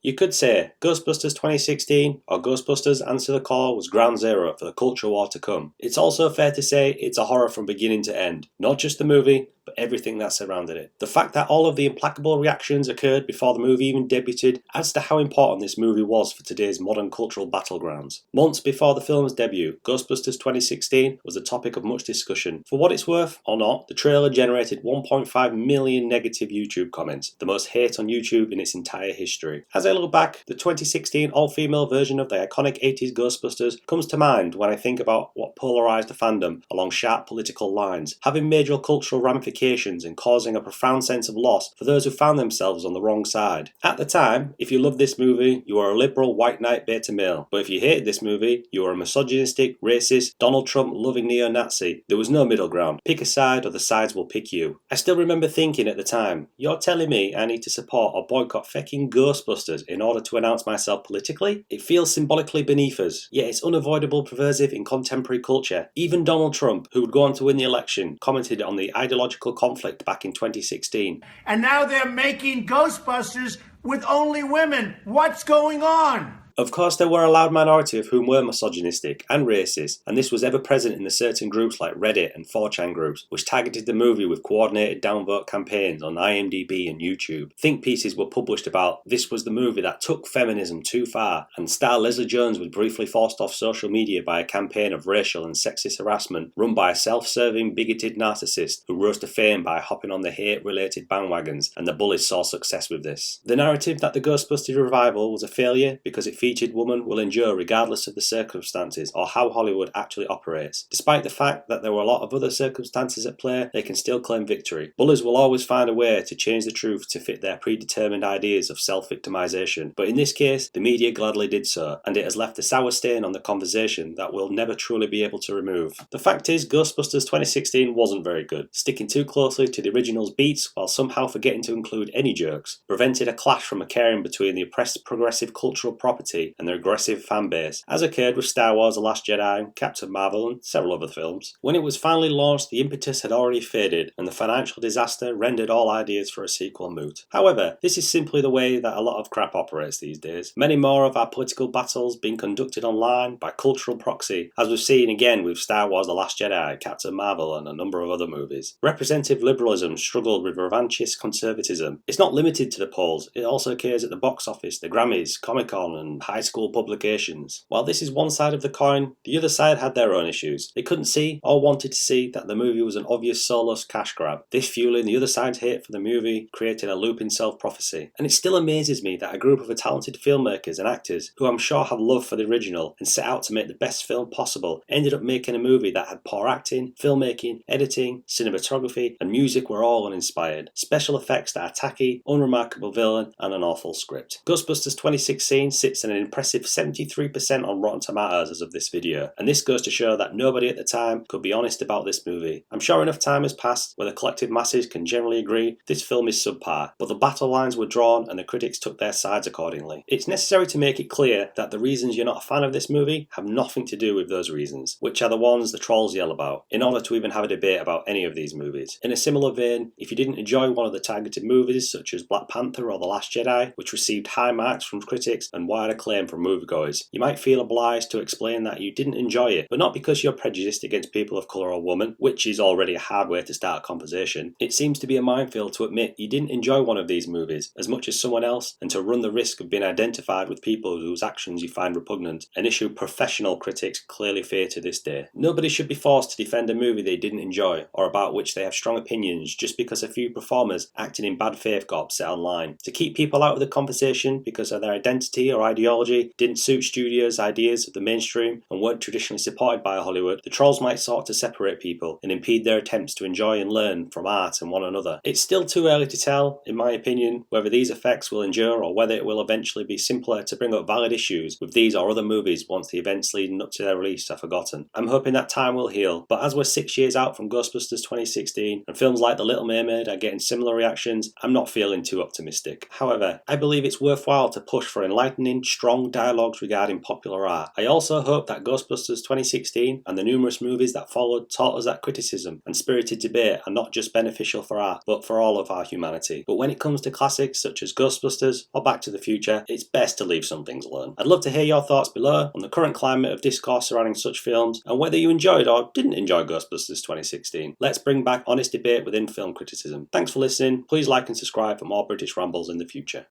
You could say Ghostbusters 2016 or Ghostbusters Answer the Call was ground zero for the culture war to come. It's also fair to say it's a horror from beginning to end, not just the movie, but everything that surrounded it. The fact that all of the implacable reactions occurred before the movie even debuted adds to how important this movie was for today's modern cultural battlegrounds. Months before the film's debut, Ghostbusters 2016 was the topic of much discussion. For what it's worth, or not, the trailer generated 1.5 million negative YouTube comments, the most hate on YouTube in its entire history. As I look back, the 2016 all-female version of the iconic 80s Ghostbusters comes to mind when I think about what polarized the fandom along sharp political lines, having major cultural ramifications and causing a profound sense of loss for those who found themselves on the wrong side. At the time, if you loved this movie, you were a liberal white knight beta male, but if you hated this movie, you were a misogynistic, racist, Donald Trump loving neo-Nazi. There was no middle ground. Pick a side or the sides will pick you. I still remember thinking at the time, you're telling me I need to support or boycott fecking Ghostbusters in order to announce myself politically? It feels symbolically beneath us, yet it's unavoidable pervasive in contemporary culture. Even Donald Trump, who would go on to win the election, commented on the ideological conflict back in 2016. And now they're making Ghostbusters with only women. What's going on? Of course, there were a loud minority of whom were misogynistic and racist, and this was ever present in the certain groups like Reddit and 4chan groups, which targeted the movie with coordinated downvote campaigns on IMDb and YouTube. Think pieces were published about this was the movie that took feminism too far, and star Leslie Jones was briefly forced off social media by a campaign of racial and sexist harassment run by a self-serving, bigoted narcissist who rose to fame by hopping on the hate-related bandwagons, and the bullies saw success with this. The narrative that the Ghostbusters revival was a failure because it featured women will endure regardless of the circumstances or how Hollywood actually operates. Despite the fact that there were a lot of other circumstances at play, they can still claim victory. Bullies will always find a way to change the truth to fit their predetermined ideas of self-victimization, but in this case, the media gladly did so, and it has left a sour stain on the conversation that we'll never truly be able to remove. The fact is, Ghostbusters 2016 wasn't very good. Sticking too closely to the original's beats while somehow forgetting to include any jokes prevented a clash from occurring between the oppressed progressive cultural property and their aggressive fan base, as occurred with Star Wars The Last Jedi, Captain Marvel and several other films. When it was finally launched, the impetus had already faded and the financial disaster rendered all ideas for a sequel moot. However, this is simply the way that a lot of crap operates these days. Many more of our political battles being conducted online by cultural proxy, as we've seen again with Star Wars The Last Jedi, Captain Marvel and a number of other movies. Representative liberalism struggled with revanchist conservatism. It's not limited to the polls, it also occurs at the box office, the Grammys, Comic-Con and high school publications. While this is one side of the coin, the other side had their own issues. They couldn't see or wanted to see that the movie was an obvious soulless cash grab. This fueling the other side's hate for the movie created a loop in self-prophecy. And it still amazes me that a group of talented filmmakers and actors, who I'm sure have love for the original and set out to make the best film possible, ended up making a movie that had poor acting, filmmaking, editing, cinematography and music were all uninspired. Special effects that are tacky, unremarkable villain and an awful script. Ghostbusters 2016 sits in an impressive 73% on Rotten Tomatoes as of this video, and this goes to show that nobody at the time could be honest about this movie. I'm sure enough time has passed where the collective masses can generally agree this film is subpar, but the battle lines were drawn and the critics took their sides accordingly. It's necessary to make it clear that the reasons you're not a fan of this movie have nothing to do with those reasons, which are the ones the trolls yell about, in order to even have a debate about any of these movies. In a similar vein, if you didn't enjoy one of the targeted movies such as Black Panther or The Last Jedi, which received high marks from critics and wide acclaim from moviegoers, you might feel obliged to explain that you didn't enjoy it, but not because you're prejudiced against people of colour or women, which is already a hard way to start a conversation. It seems to be a minefield to admit you didn't enjoy one of these movies as much as someone else, and to run the risk of being identified with people whose actions you find repugnant, an issue professional critics clearly fear to this day. Nobody should be forced to defend a movie they didn't enjoy, or about which they have strong opinions, just because a few performers acting in bad faith got upset online. To keep people out of the conversation because of their identity or ideology didn't suit studios' ideas of the mainstream and weren't traditionally supported by Hollywood, the trolls might sought to separate people and impede their attempts to enjoy and learn from art and one another. It's still too early to tell, in my opinion, whether these effects will endure or whether it will eventually be simpler to bring up valid issues with these or other movies once the events leading up to their release are forgotten. I'm hoping that time will heal, but as we're 6 years out from Ghostbusters 2016 and films like The Little Mermaid are getting similar reactions, I'm not feeling too optimistic. However, I believe it's worthwhile to push for enlightening, strong dialogues regarding popular art. I also hope that Ghostbusters 2016 and the numerous movies that followed taught us that criticism and spirited debate are not just beneficial for art, but for all of our humanity. But when it comes to classics such as Ghostbusters or Back to the Future, it's best to leave some things alone. I'd love to hear your thoughts below on the current climate of discourse surrounding such films and whether you enjoyed or didn't enjoy Ghostbusters 2016. Let's bring back honest debate within film criticism. Thanks for listening. Please like and subscribe for more British rambles in the future.